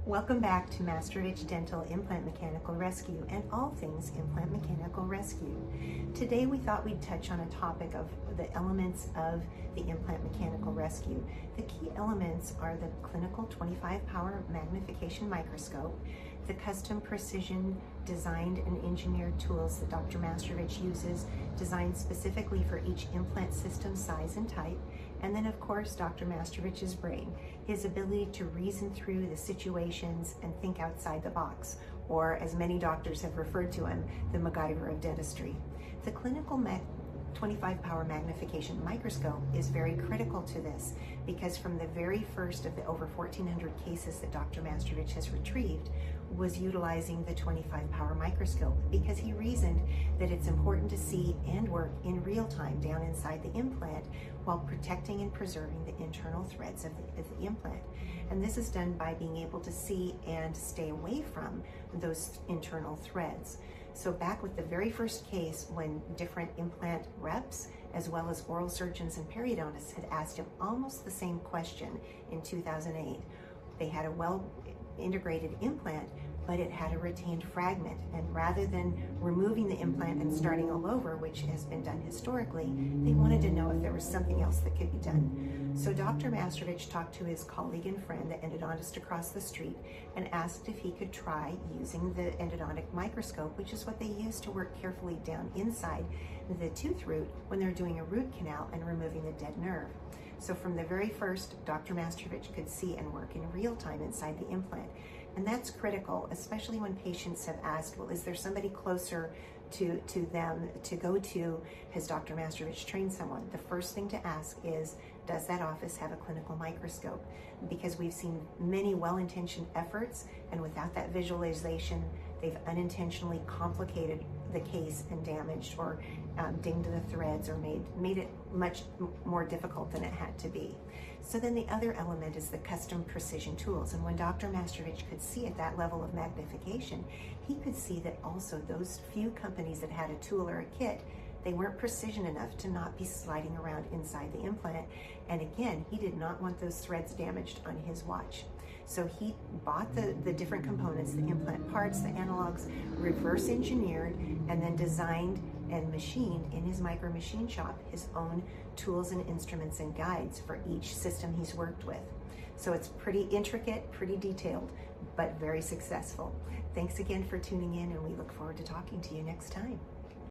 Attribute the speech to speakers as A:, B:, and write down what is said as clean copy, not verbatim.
A: Welcome back to Mastrovich Dental Implant Mechanical Rescue and all things Implant Mechanical Rescue. Today we thought we'd touch on a topic of the elements of the Implant Mechanical Rescue. The key elements are the clinical 25 power magnification microscope, the custom precision designed and engineered tools that Dr. Mastrovich uses, designed specifically for each implant system size and type, and then of course Dr. Mastrovich's brain, his ability to reason through the situations and think outside the box, or as many doctors have referred to him, the MacGyver of dentistry. The clinical 25 power magnification microscope is very critical to this because from the very first of the over 1,400 cases that Dr. Mastrovich has retrieved was utilizing the 25 power microscope because he reasoned that it's important to see and work in real time down inside the implant while protecting and preserving the internal threads of the implant. And this is done by being able to see and stay away from those internal threads. So back with the very first case when different implant reps as well as oral surgeons and periodontists had asked him almost the same question in 2008. They had a well integrated implant, but it had a retained fragment, and rather than removing the implant and starting all over, which has been done historically, they wanted to know if there was something else that could be done. So Dr. Mastrovich talked to his colleague and friend, the endodontist across the street, and asked if he could try using the endodontic microscope, which is what they use to work carefully down inside the tooth root when they're doing a root canal and removing the dead nerve. So from the very first, Dr. Mastrovich could see and work in real time inside the implant. And that's critical, especially when patients have asked, well, is there somebody closer to them to go to? Has Dr. Mastrovich trained someone? The first thing to ask is, does that office have a clinical microscope? Because we've seen many well-intentioned efforts, and without that visualization, they've unintentionally complicated the case and damaged or dinged the threads or made it much more difficult than it had to be. So then the other element is the custom precision tools. And when Dr. Mastrovich could see at that level of magnification, he could see that also those few companies that had a tool or a kit, they weren't precision enough to not be sliding around inside the implant. And again, he did not want those threads damaged on his watch. So he bought the different components, the implant parts, the analogs, reverse engineered, and then designed and machined in his micro machine shop his own tools and instruments and guides for each system he's worked with. So it's pretty intricate, pretty detailed, but very successful. Thanks again for tuning in, and we look forward to talking to you next time.